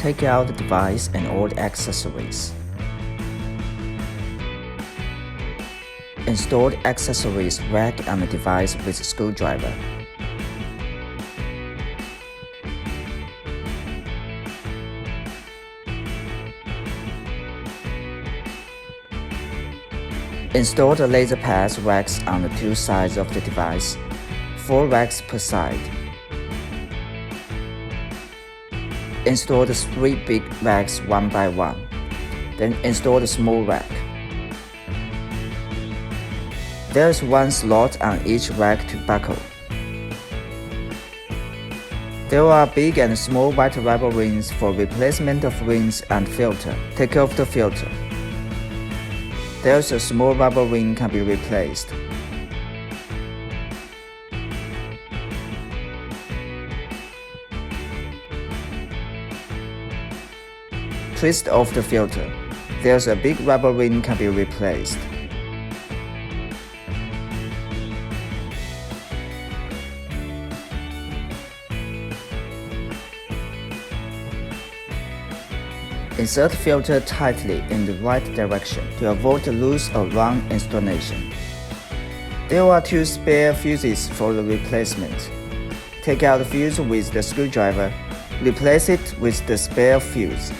take out the device and all the accessories. Install the accessories rack on the device with a screwdriver. Install the laser pads racks on the two sides of the device, 4 racks per side. Install the 3 big racks one by one, then install the small rack. There is 1 slot on each rack to buckle. There are big and small white rubber rings for replacement of rings and filter. Take off the filter. There's a small rubber ring can be replaced. Twist off the filter. There's a big rubber ring can be replaced. Insert filter tightly in the right direction to avoid loose or wrong installation. There are 2 spare fuses for the replacement. Take out the fuse with the screwdriver. Replace it with the spare fuse.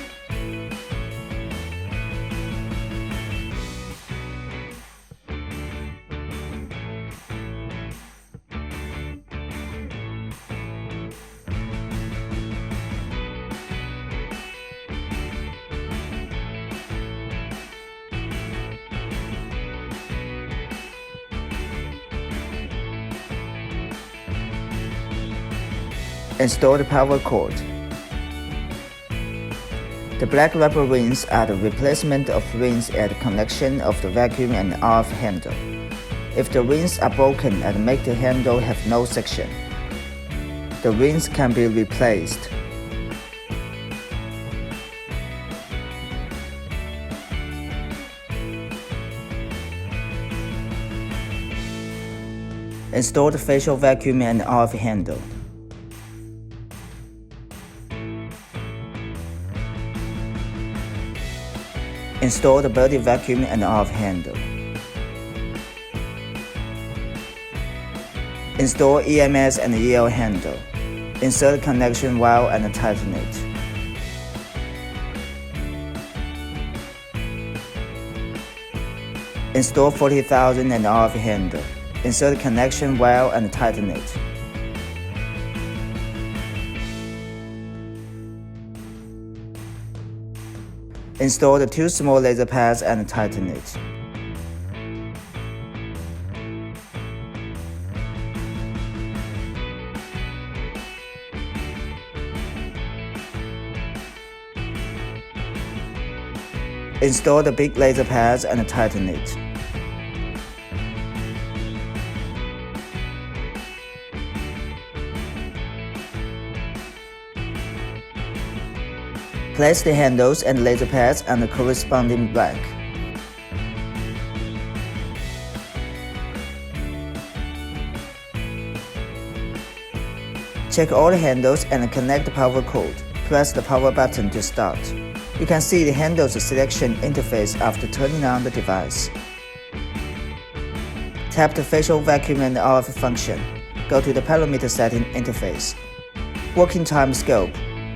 Install the power cord. The black rubber rings are the replacement of rings at the connection of the vacuum and RF handle. If the rings are broken and make the handle have no section, the rings can be replaced. Install the facial vacuum and RF handle. Install the body vacuum and RF handle. Install EMS and EL handle. Insert connection wire and tighten it. Install 40,000 and RF handle. Insert connection wire and tighten it. Install the 2 small laser pads and tighten it. Install the big laser pads and tighten it. Place the handles and laser pads on the corresponding rack. Check all the handles and connect the power cord. Press the power button to start. You can see the handles selection interface after turning on the device. Tap the facial vacuum and RF function. Go to the parameter setting interface. Working time scope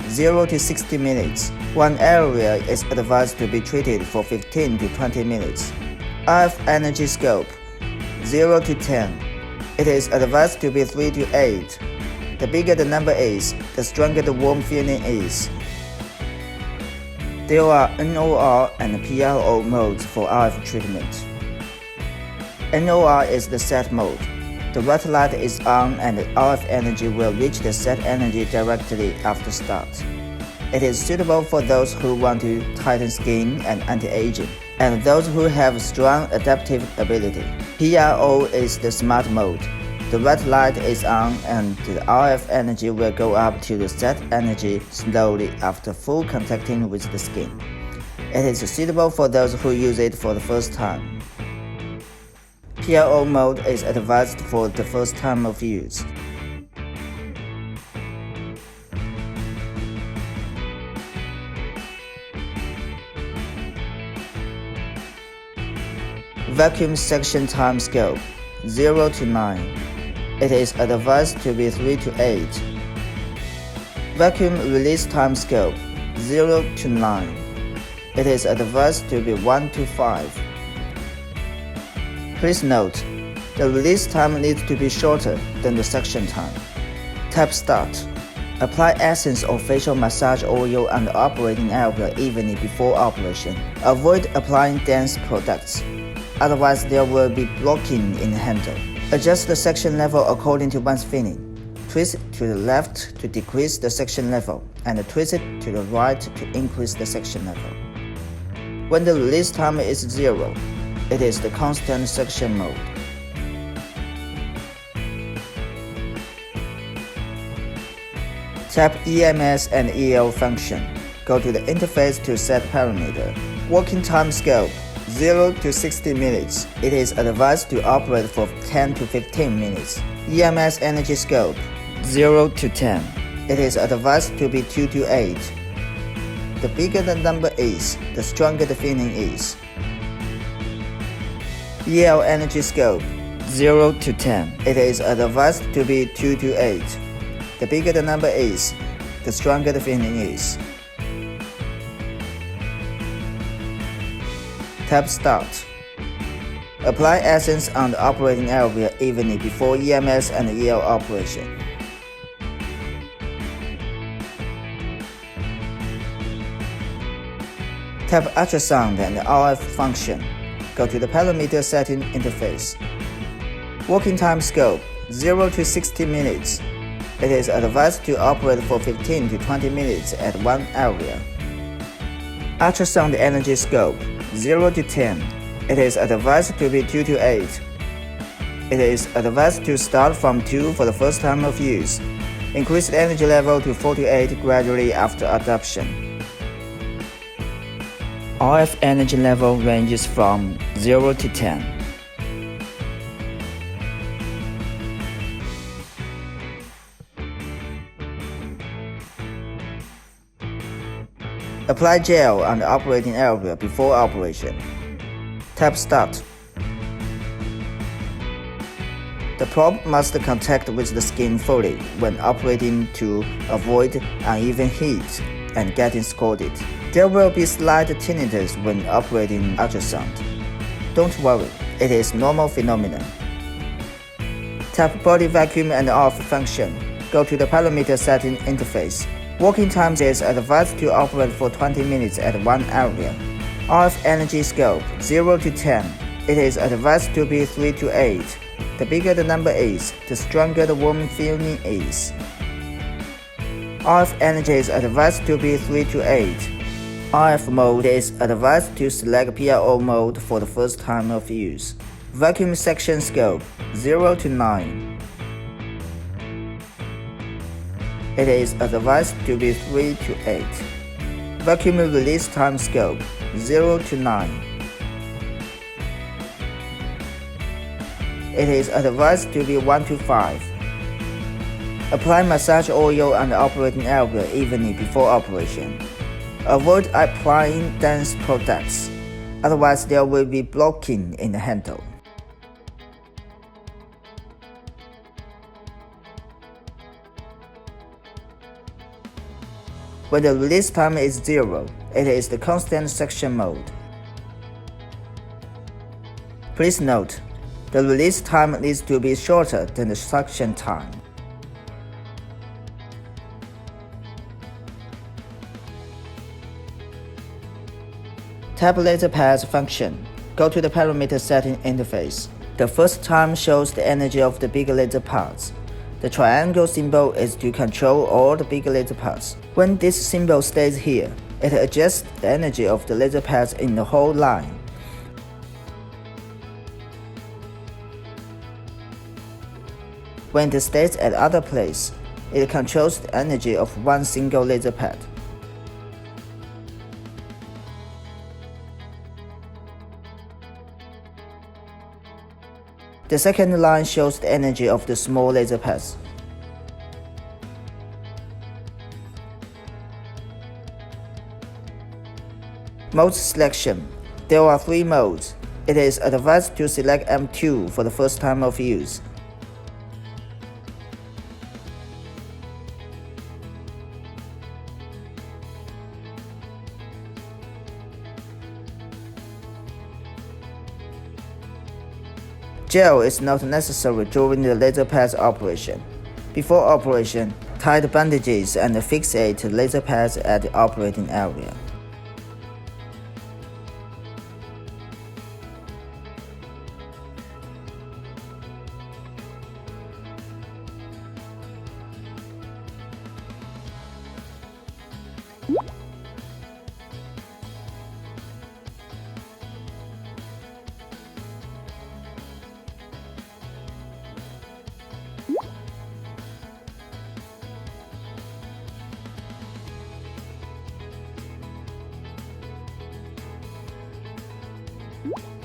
0 to 60 minutes. One area is advised to be treated for 15 to 20 minutes. RF energy scope 0 to 10. It is advised to be 3 to 8. The bigger the number is, the stronger the warm feeling is. There are NOR and PRO modes for RF treatment. NOR is the set mode. The red light is on and the RF energy will reach the set energy directly after start. It is suitable for those who want to tighten skin and anti-aging, and those who have strong adaptive ability. PRO is the smart mode. The red light is on and the RF energy will go up to the set energy slowly after full contacting with the skin. It is suitable for those who use it for the first time. PRO mode is advised for the first time of use. Vacuum section time scope 0 to 9. It is advised to be 3 to 8. Vacuum release time scope 0 to 9. It is advised to be 1 to 5. Please note, the release time needs to be shorter than the section time. Tap Start. Apply essence or facial massage oil and operating area evenly before operation. Avoid applying dense products, otherwise there will be blocking in the handle. Adjust the section level according to one's feeling. Twist it to the left to decrease the section level, and twist it to the right to increase the section level. When the release time is 0, it is the constant section mode. Tap EMS and EL function. Go to the interface to set parameter. Working time scope 0 to 60 minutes. It is advised to operate for 10 to 15 minutes. EMS energy scope 0 to 10. It is advised to be 2 to 8. The bigger the number is, the stronger the feeling is. EL energy scope 0 to 10. It is advised to be 2 to 8. The bigger the number is, the stronger the feeling is. Tap Start. Apply essence on the operating area evenly before EMS and EL operation. Tap Ultrasound and RF function. Go to the parameter setting interface. Working time scope 0 to 60 minutes. It is advised to operate for 15 to 20 minutes at one area. Ultrasound energy scope 0 to 10. It is advised to be 2 to 8. It is advised to start from 2 for the first time of use. Increase the energy level to 4 to 8 gradually after adoption. RF energy level ranges from 0 to 10. Apply gel on the operating area before operation. Tap Start. The probe must contact with the skin fully when operating to avoid uneven heat and getting scalded. There will be slight tinnitus when operating ultrasound. Don't worry, it is normal phenomenon. Tap Body Vacuum and RF function. Go to the parameter setting interface. Working time is advised to operate for 20 minutes at one area. RF energy scope 0 to 10. It is advised to be 3 to 8. The bigger the number is, the stronger the warm feeling is. RF energy is advised to be 3 to 8. RF mode is advised to select PLO mode for the first time of use. Vacuum section scope 0 to 9. It is advised to be 3 to 8. Vacuum release time scope 0 to 9. It is advised to be 1 to 5. Apply massage oil on the operating area evenly before operation. Avoid applying dense products, otherwise there will be blocking in the handle. When the release time is 0, it is the constant section mode. Please note, the release time needs to be shorter than the suction time. Tap Laser Pads function. Go to the parameter setting interface. The first time shows the energy of the big laser pads. The triangle symbol is to control all the big laser pads. When this symbol stays here, it adjusts the energy of the laser pads in the whole line. When it stays at other place, it controls the energy of one single laser pad. The second line shows the energy of the small laser pads. Mode selection. There are 3 modes: It is advised to select M2 for the first time of use. Gel is not necessary during the laser pads operation. Before operation, tie the bandages and fixate the laser pads at the operating area. You